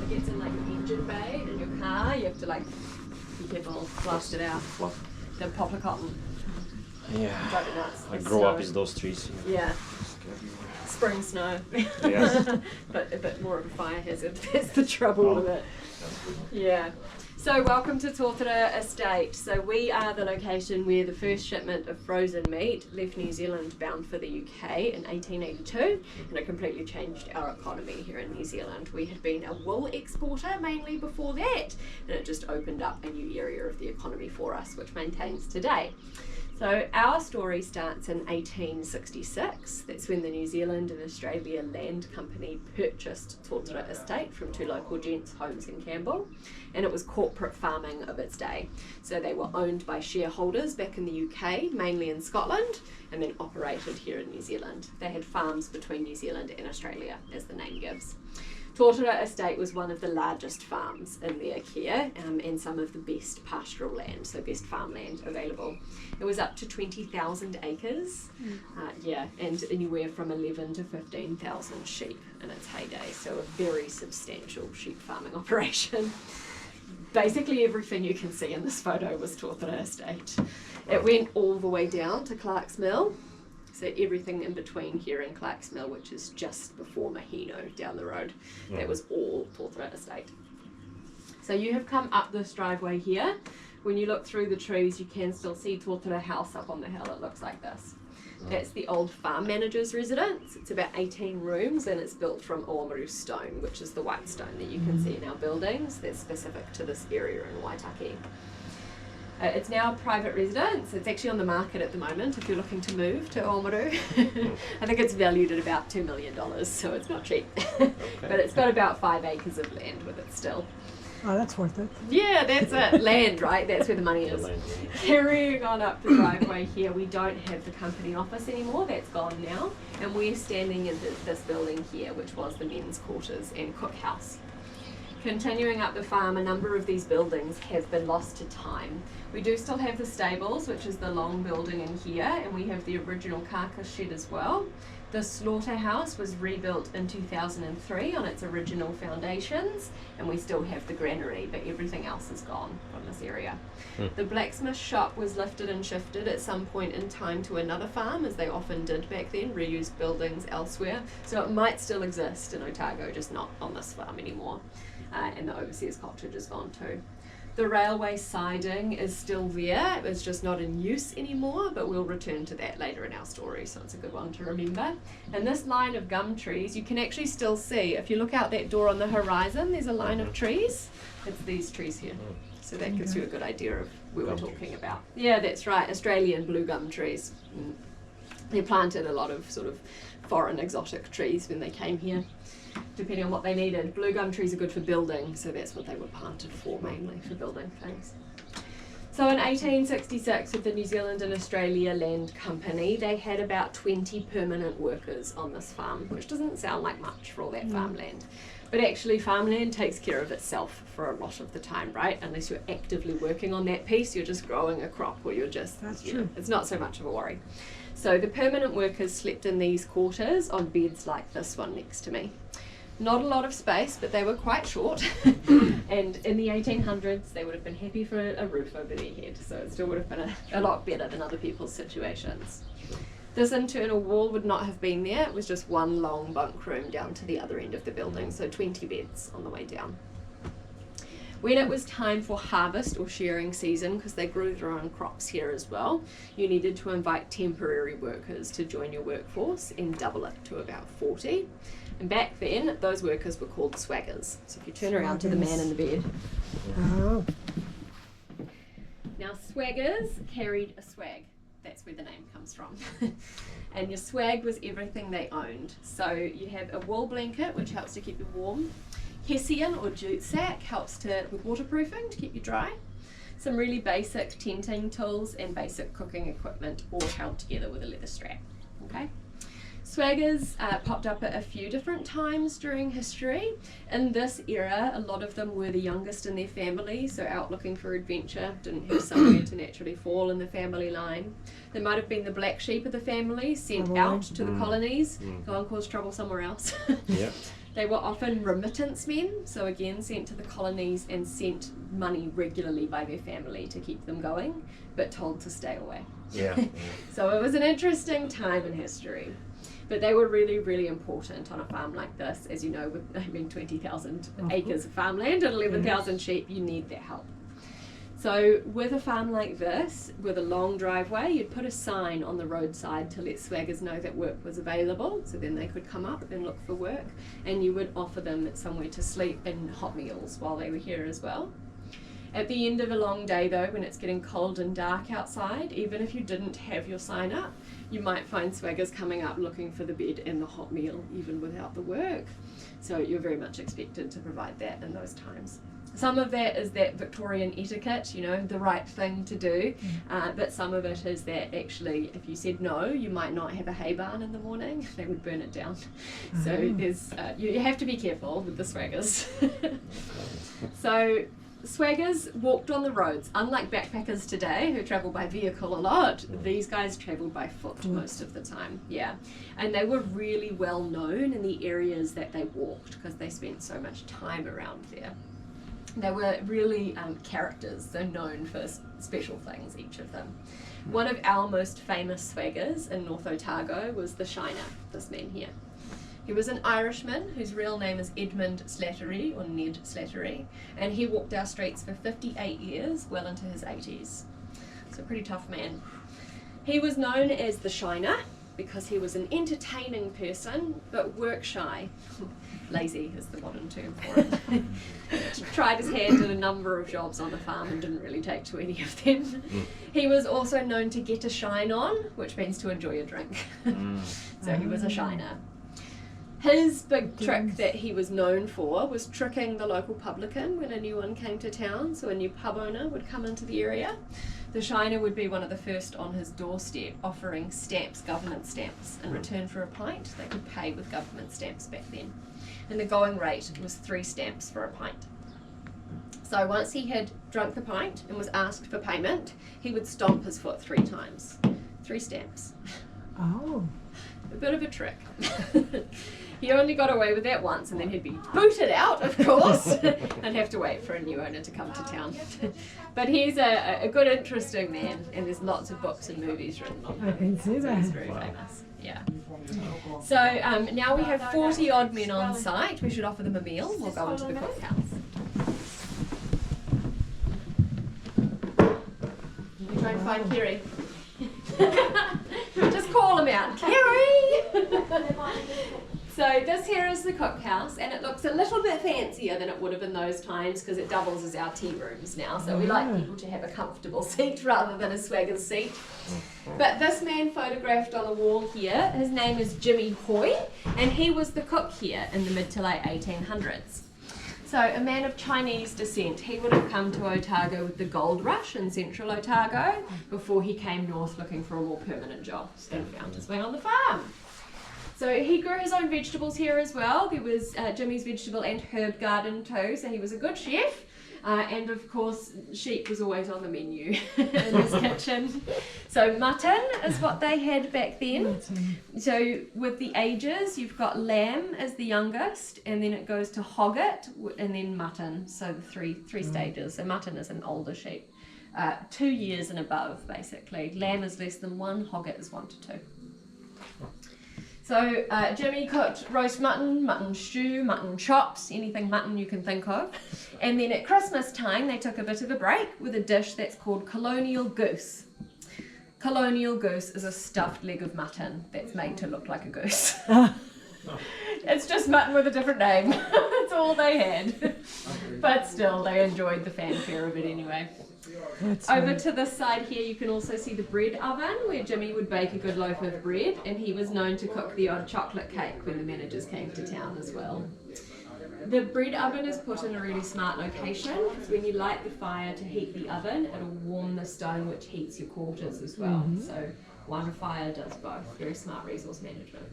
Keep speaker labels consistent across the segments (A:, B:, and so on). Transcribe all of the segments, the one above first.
A: it gets in like an engine bay in your car, you have to like be careful, blast it out.
B: What?
A: The poplar cotton.
B: Yeah.
A: Drive it nuts.
B: I
A: The
B: grew
A: snow.
B: up with those trees.
A: Yeah. Spring snow.
B: Yes.
A: But a bit more of a fire hazard. That's the trouble with it. Yeah. So welcome to Totara Estate. So we are the location where the first shipment of frozen meat left New Zealand bound for the UK in 1882, and it completely changed our economy here in New Zealand. We had been a wool exporter mainly before that, and it just opened up a new area of the economy for us, which maintains today. So our story starts in 1866. That's when the New Zealand and Australia Land Company purchased Totara Estate from two local gents, Holmes and Campbell, and it was corporate farming of its day. So they were owned by shareholders back in the UK, mainly in Scotland, and then operated here in New Zealand. They had farms between New Zealand and Australia, as the name gives. Totara Estate was one of the largest farms in their care and some of the best pastoral land, so best farmland available. It was up to 20,000 acres, and anywhere from 11 to 15,000 sheep in its heyday, so a very substantial sheep farming operation. Basically everything you can see in this photo was Totara Estate. It went all the way down to Clark's Mill. So everything in between here and Clark's Mill, which is just before Mahino down the road, that was all Totara Estate. So you have come up this driveway here. When you look through the trees, you can still see Totara House up on the hill. It looks like this. That's the old farm manager's residence. It's about 18 rooms and it's built from Oamaru stone, which is the white stone that you can see in our buildings. That's specific to this area in Waitaki. It's now a private residence. It's actually on the market at the moment if you're looking to move to Oamaru. I think it's valued at about $2 million, so it's not cheap. But it's got about 5 acres of land with it still.
C: Oh, that's worth it.
A: Yeah, that's it. Land, right? That's where the money is. Carrying on up the driveway here, we don't have the company office anymore. That's gone now. And we're standing in this building here, which was the men's quarters and cookhouse. Continuing up the farm, a number of these buildings have been lost to time. We do still have the stables, which is the long building in here, and we have the original carcass shed as well. The slaughterhouse was rebuilt in 2003 on its original foundations, and we still have the granary, but everything else is gone from this area. The blacksmith shop was lifted and shifted at some point in time to another farm, as they often did back then, reused buildings elsewhere. So it might still exist in Otago, just not on this farm anymore. And the overseer's cottage is gone too. The railway siding is still there. It's just not in use anymore, but we'll return to that later in our story, so it's a good one to remember. And this line of gum trees, you can actually still see, if you look out that door on the horizon, there's a line of trees. It's these trees here. So that gives you a good idea of where we're talking about. Yeah, that's right, Australian blue gum trees. They planted a lot of sort of foreign exotic trees when they came here, depending on what they needed. Blue gum trees are good for building, so that's what they were planted for, mainly for building things. So in 1866, with the New Zealand and Australia Land Company, they had about 20 permanent workers on this farm, which doesn't sound like much for all that farmland. But actually farmland takes care of itself for a lot of the time, right? Unless you're actively working on that piece, you're just growing a crop or you're just, it's not so much of a worry. So the permanent workers slept in these quarters on beds like this one next to me. Not a lot of space, but they were quite short. And in the 1800s, they would have been happy for a roof over their head. So it still would have been a lot better than other people's situations. This internal wall would not have been there. It was just one long bunk room down to the other end of the building. So 20 beds on the way down. When it was time for harvest or shearing season, because they grew their own crops here as well, you needed to invite temporary workers to join your workforce and double it to about 40. And back then, those workers were called swaggers. So if you turn around to the man in the bed.
C: Oh.
A: Now swaggers carried a swag. That's where the name comes from. And your swag was everything they owned. So you have a wool blanket, which helps to keep you warm. Hessian or jute sack helps with waterproofing to keep you dry. Some really basic tenting tools and basic cooking equipment, all held together with a leather strap. Okay. Swaggers popped up at a few different times during history. In this era, a lot of them were the youngest in their family, so out looking for adventure, didn't have somewhere to naturally fall in the family line. They might have been the black sheep of the family, sent out to the colonies, go and cause trouble somewhere else. They were often remittance men, so again sent to the colonies and sent money regularly by their family to keep them going, but told to stay away.
B: Yeah.
A: So it was an interesting time in history. But they were really, really important on a farm like this. As you know, with having 20,000 acres of farmland and 11,000 sheep, you need their help. So with a farm like this, with a long driveway, you'd put a sign on the roadside to let swaggers know that work was available, so then they could come up and look for work, and you would offer them somewhere to sleep and hot meals while they were here as well. At the end of a long day though, when it's getting cold and dark outside, even if you didn't have your sign up, you might find swaggers coming up looking for the bed and the hot meal, even without the work. So you're very much expected to provide that in those times. Some of that is that Victorian etiquette, you know, the right thing to do, but some of it is that actually if you said no, you might not have a hay barn in the morning, they would burn it down. So there's, you have to be careful with the swaggers. So swaggers walked on the roads. Unlike backpackers today who travel by vehicle a lot, these guys traveled by foot most of the time. Yeah, and they were really well known in the areas that they walked because they spent so much time around there. They were really characters. They're known for special things, each of them. One of our most famous swaggers in North Otago was the Shiner, this man here. He was an Irishman whose real name is Edmund Slattery, or Ned Slattery, and he walked our streets for 58 years, well into his 80s. So a pretty tough man. He was known as the Shiner because he was an entertaining person, but work shy. Lazy is the modern term for it. Tried his hand at a number of jobs on the farm and didn't really take to any of them. He was also known to get a shine on, which means to enjoy a drink. So he was a shiner. His big trick that he was known for was tricking the local publican when a new one came to town, so a new pub owner would come into the area. The shiner would be one of the first on his doorstep, offering stamps, government stamps, in return for a pint. They could pay with government stamps back then. And the going rate was 3 stamps for a pint. So once he had drunk the pint and was asked for payment, he would stomp his foot 3 times. 3 stamps.
C: Oh.
A: A bit of a trick. He only got away with that once, and then he'd be booted out, of course, and have to wait for a new owner to come to town. But he's a good, interesting man, and there's lots of books and movies written on him.
C: I can see
A: So
C: that.
A: he's very famous. Yeah. So now we have 40 odd men on site. We should offer them a meal. We'll go into the cookhouse. We try and find Kerry. Just call him out, Kerry! So this here is the cookhouse, and it looks a little bit fancier than it would have in those times because it doubles as our tea rooms now. So we like people to have a comfortable seat rather than a swagger's seat. But this man photographed on the wall here, his name is Jimmy Hoy, and he was the cook here in the mid to late 1800s. So a man of Chinese descent, he would have come to Otago with the gold rush in central Otago before he came north looking for a more permanent job. So he found his way on the farm. So he grew his own vegetables here as well. There was Jimmy's vegetable and herb garden too, so he was a good chef. And of course, sheep was always on the menu in his kitchen. So mutton is what they had back then. So with the ages, you've got lamb as the youngest, and then it goes to hogget, and then mutton. So the three stages. So mutton is an older sheep, 2 years and above, basically. Lamb is less than 1, hogget is 1 to 2. So Jimmy cooked roast mutton, mutton stew, mutton chops, anything mutton you can think of. And then at Christmas time, they took a bit of a break with a dish that's called colonial goose. Colonial goose is a stuffed leg of mutton that's made to look like a goose. It's just mutton with a different name. That's all they had. But still, they enjoyed the fanfare of it anyway. Over to this side here, you can also see the bread oven where Jimmy would bake a good loaf of bread, and he was known to cook the odd chocolate cake when the managers came to town as well. The bread oven is put in a really smart location because when you light the fire to heat the oven, it'll warm the stone, which heats your quarters as well. So one fire does both. Very smart resource management.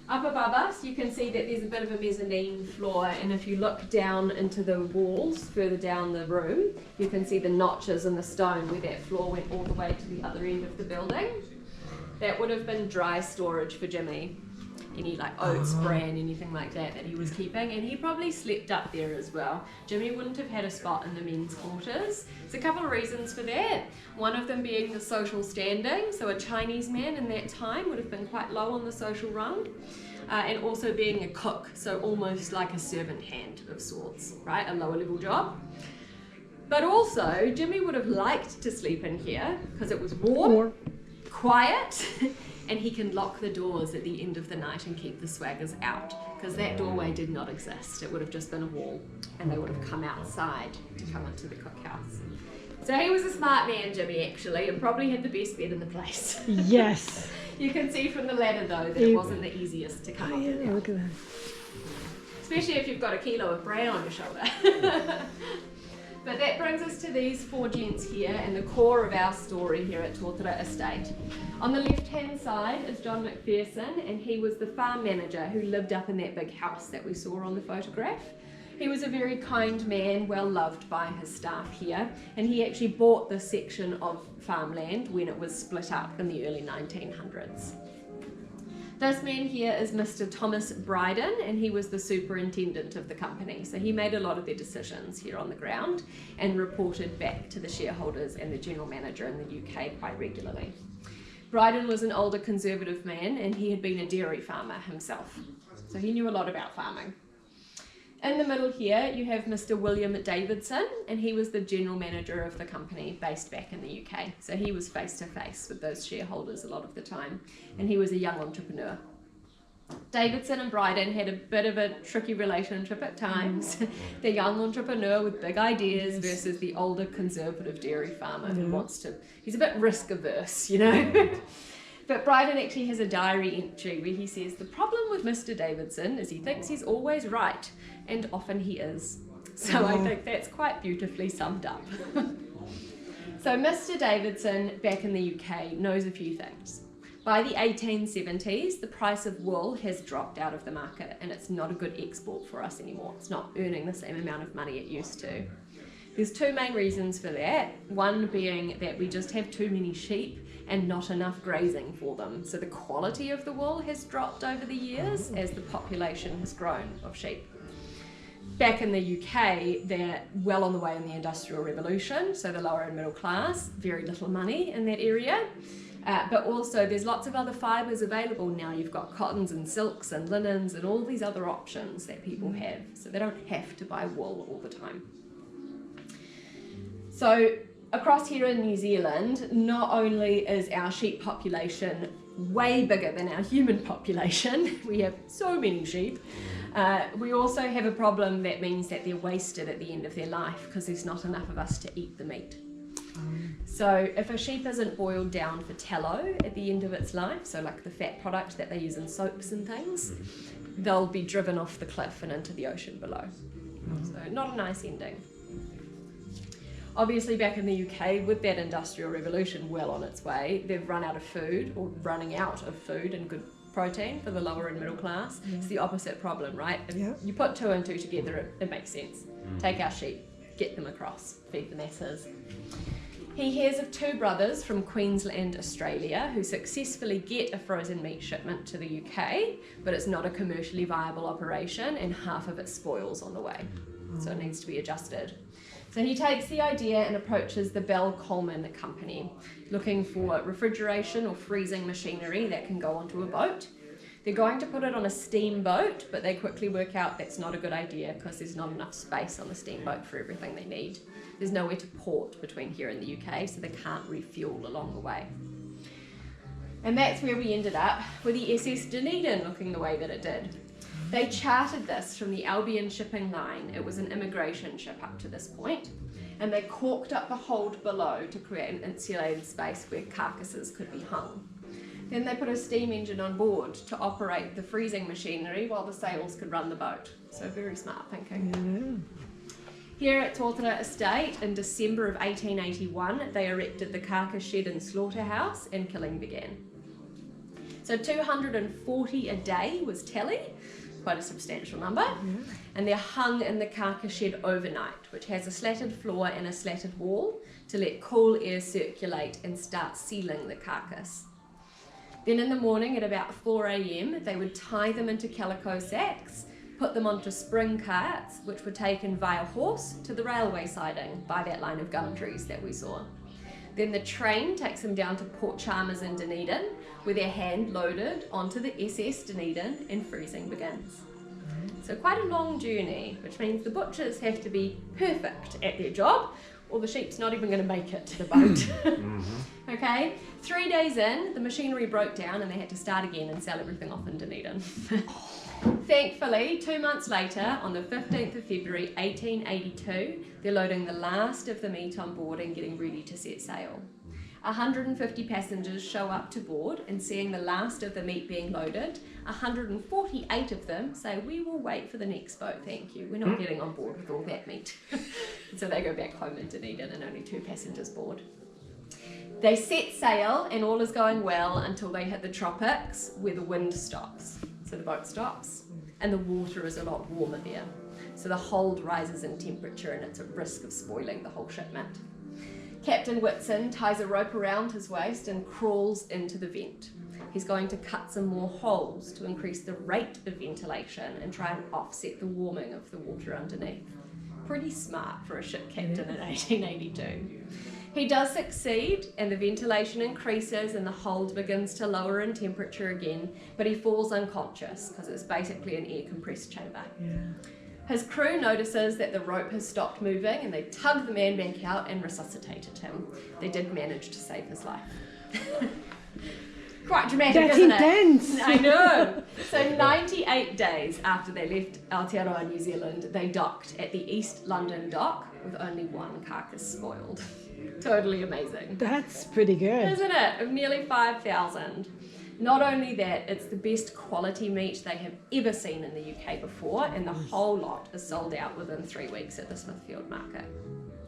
A: Up above us, you can see that there's a bit of a mezzanine floor, and if you look down into the walls further down the room, you can see the notches in the stone where that floor went all the way to the other end of the building. That would have been dry storage for Jimmy. any like oats bran, anything like that he was keeping, and he probably slept up there as well. Jimmy wouldn't have had a spot in the men's quarters. There's a couple of reasons for that. One of them being the social standing, so a Chinese man in that time would have been quite low on the social rung, and also being a cook, so almost like a servant hand of sorts, right? A lower level job. But also, Jimmy would have liked to sleep in here because it was warm, quiet, and he can lock the doors at the end of the night and keep the swaggers out, because that doorway did not exist. It would have just been a wall, and they would have come outside to come into the cookhouse. So he was a smart man, Jimmy, actually, and probably had the best bed in the place.
C: Yes.
A: You can see from the ladder, though, that it wasn't the easiest to come up and down.
C: Look at that.
A: Especially if you've got a kilo of bran on your shoulder. But that brings us to these four gents here and the core of our story here at Totara Estate. On the left-hand side is John McPherson, and he was the farm manager who lived up in that big house that we saw on the photograph. He was a very kind man, well loved by his staff here, and he actually bought this section of farmland when it was split up in the early 1900s. This man here is Mr. Thomas Bryden, and he was the superintendent of the company. So he made a lot of their decisions here on the ground and reported back to the shareholders and the general manager in the UK quite regularly. Bryden was an older conservative man, and he had been a dairy farmer himself. So he knew a lot about farming. In the middle here, you have Mr. William Davidson, and he was the general manager of the company based back in the UK. So he was face to face with those shareholders a lot of the time, and he was a young entrepreneur. Davidson and Bryden had a bit of a tricky relationship at times. The young entrepreneur with big ideas versus the older conservative dairy farmer who he's a bit risk averse, you know. But Bryden actually has a diary entry where he says, the problem with Mr. Davidson is he thinks he's always right, and often he is. So I think that's quite beautifully summed up. So Mr. Davidson, back in the UK, knows a few things. By the 1870s, the price of wool has dropped out of the market, and it's not a good export for us anymore. It's not earning the same amount of money it used to. There's two main reasons for that. One being that we just have too many sheep and not enough grazing for them. So the quality of the wool has dropped over the years as the population has grown of sheep. Back in the UK, they're well on the way in the Industrial Revolution, so the lower and middle class, very little money in that area. But also there's lots of other fibres available now. You've got cottons and silks and linens and all these other options that people have, so they don't have to buy wool all the time. So across here in New Zealand, not only is our sheep population way bigger than our human population, we have so many sheep, we also have a problem that means that they're wasted at the end of their life because there's not enough of us to eat the meat. So if a sheep isn't boiled down for tallow at the end of its life, so like the fat product that they use in soaps and things, they'll be driven off the cliff and into the ocean below. So not a nice ending. Obviously back in the UK, with that Industrial Revolution well on its way, they've run out of food, or running out of food and good protein for the lower and middle class. It's the opposite problem, right? If you put two and two together, it makes sense. Take our sheep, get them across, feed the masses. He hears of two brothers from Queensland, Australia, who successfully get a frozen meat shipment to the UK, but it's not a commercially viable operation, and half of it spoils on the way. So it needs to be adjusted. So he takes the idea and approaches the Bell Coleman Company, looking for refrigeration or freezing machinery that can go onto a boat. They're going to put it on a steamboat, but they quickly work out that's not a good idea because there's not enough space on the steamboat for everything they need. There's nowhere to port between here and the UK, so they can't refuel along the way. And that's where we ended up with the SS Dunedin looking the way that it did. They chartered this from the Albion shipping line. It was an immigration ship up to this point, and they corked up the hold below to create an insulated space where carcasses could be hung. Then they put a steam engine on board to operate the freezing machinery while the sails could run the boat. So very smart thinking. Here at Totara Estate in December of 1881, they erected the carcass shed and slaughterhouse, and killing began. So 240 a day was tally, quite a substantial number, and they're hung in the carcass shed overnight, which has a slatted floor and a slatted wall to let cool air circulate and start sealing the carcass. Then in the morning at about 4 a.m, they would tie them into calico sacks, put them onto spring carts, which were taken via horse to the railway siding by that line of gum trees that we saw. Then the train takes them down to Port Chalmers in Dunedin, where they're hand loaded onto the SS Dunedin and freezing begins. So quite a long journey, which means the butchers have to be perfect at their job, or the sheep's not even going to make it to the boat. Okay, 3 days in, the machinery broke down and they had to start again and sell everything off in Dunedin. Thankfully, 2 months later, on the 15th of February 1882, they're loading the last of the meat on board and getting ready to set sail. 150 passengers show up to board, and seeing the last of the meat being loaded, 148 of them say, "We will wait for the next boat, thank you. We're not getting on board with all that meat." So they go back home in Dunedin and only 2 passengers board. They set sail and all is going well until they hit the tropics, where the wind stops. So the boat stops and the water is a lot warmer there. So the hold rises in temperature and it's at risk of spoiling the whole shipment. Captain Whitson ties a rope around his waist and crawls into the vent. He's going to cut some more holes to increase the rate of ventilation and try and offset the warming of the water underneath. Pretty smart for a ship captain in 1882. He does succeed, and the ventilation increases and the hold begins to lower in temperature again, but he falls unconscious because it's basically an air compressed chamber. His crew notices that the rope has stopped moving and they tug the man back out and resuscitated him. They did manage to save his life. Quite dramatic,
C: That's
A: isn't
C: intense.
A: it? I know. So 98 days after they left Aotearoa, New Zealand, they docked at the East London dock with only 1 carcass spoiled. Totally amazing.
C: That's pretty good.
A: Isn't it? Of nearly 5,000. Not only that, it's the best quality meat they have ever seen in the UK before, and the whole lot is sold out within 3 weeks at the Smithfield market.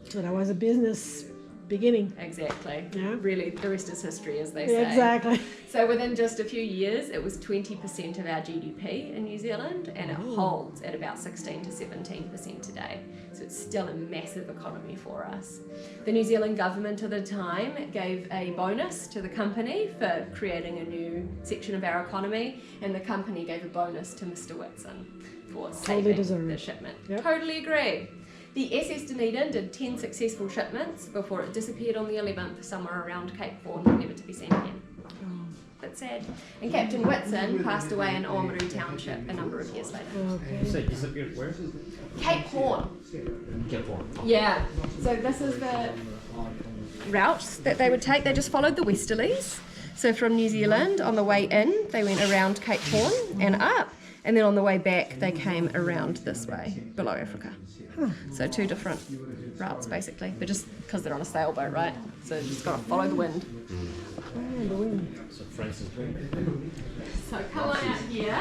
C: So that was a business beginning.
A: Exactly.
C: Yeah.
A: Really, the rest is history, as they say.
C: Exactly.
A: So within just a few years, it was 20% of our GDP in New Zealand, and it holds at about 16 to 17% today. So it's still a massive economy for us. The New Zealand government at the time gave a bonus to the company for creating a new section of our economy, and the company gave a bonus to Mr. Whitson for saving the shipment.
C: Yep.
A: Totally agree. The SS Dunedin did 10 successful shipments before it disappeared on the 11th somewhere around Cape Horn, never to be seen again. Bit sad. And Captain Whitson passed away in Oamaru Township a number of years later.
C: Okay.
B: Say disappeared where?
A: Cape Horn.
B: Cape Horn.
A: Yeah. So this is the routes that they would take. They just followed the westerlies. So from New Zealand, on the way in, they went around Cape Horn and up. And then on the way back, they came around this way, below Africa. So 2 different routes, basically. But just because they're on a sailboat, right? So just got to follow the wind.
B: So Francis
A: So come on out here.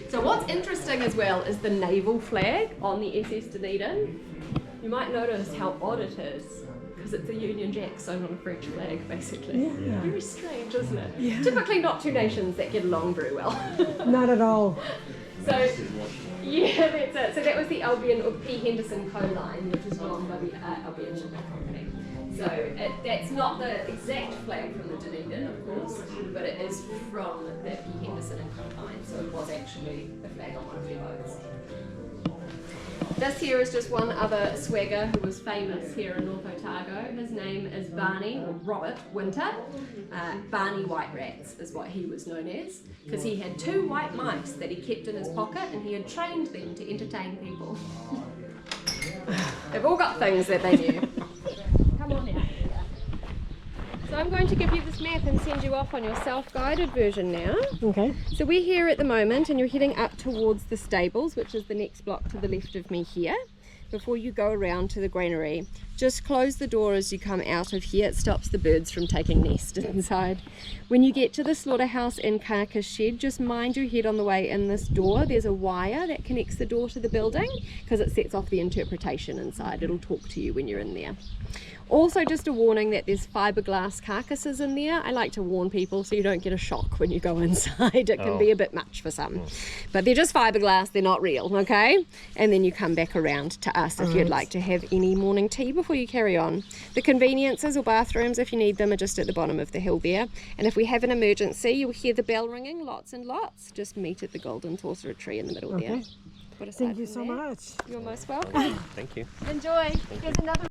A: So what's interesting as well is the naval flag on the SS Dunedin. You might notice how odd it is, because it's a Union Jack sewn on a French flag, basically.
C: Yeah.
A: Very strange, isn't it?
C: Yeah.
A: Typically not 2 nations that get along very well.
C: Not at all.
A: So, yeah, that's it. So that was the Albion or P. Henderson Co. line, which is owned by the Albion Shipment Company. So that's not the exact flag from the Dunedin, of course, but it is from the P. Henderson and Co. line. So it was actually the flag on one of their boats. This here is just one other swagger who was famous here in North Otago. His name is Barney, or Robert Winter. Barney White Rats is what he was known as, because he had 2 white mice that he kept in his pocket and he had trained them to entertain people. They've all got things that they knew. Come on out. So I'm going to give you this map and send you off on your self-guided version now.
C: Okay.
A: So we're here at the moment and you're heading up towards the stables, which is the next block to the left of me here, before you go around to the granary. Just close the door as you come out of here. It stops the birds from taking nest inside. When you get to the slaughterhouse and carcass shed, just mind your head on the way in this door. There's a wire that connects the door to the building because it sets off the interpretation inside. It'll talk to you when you're in there. Also, just a warning that there's fiberglass carcasses in there. I like to warn people so you don't get a shock when you go inside. It can be a bit much for some. But they're just fiberglass, they're not real, okay? And then you come back around to us if you'd like to have any morning tea before you carry on. The conveniences or bathrooms, if you need them, are just at the bottom of the hill there. And if we have an emergency, you'll hear the bell ringing, lots and lots. Just meet at the golden tortoise tree in the middle there. But aside
C: Thank you
A: from
C: so
A: that,
C: much.
A: You're most welcome.
B: Thank you.
A: Enjoy. Here's another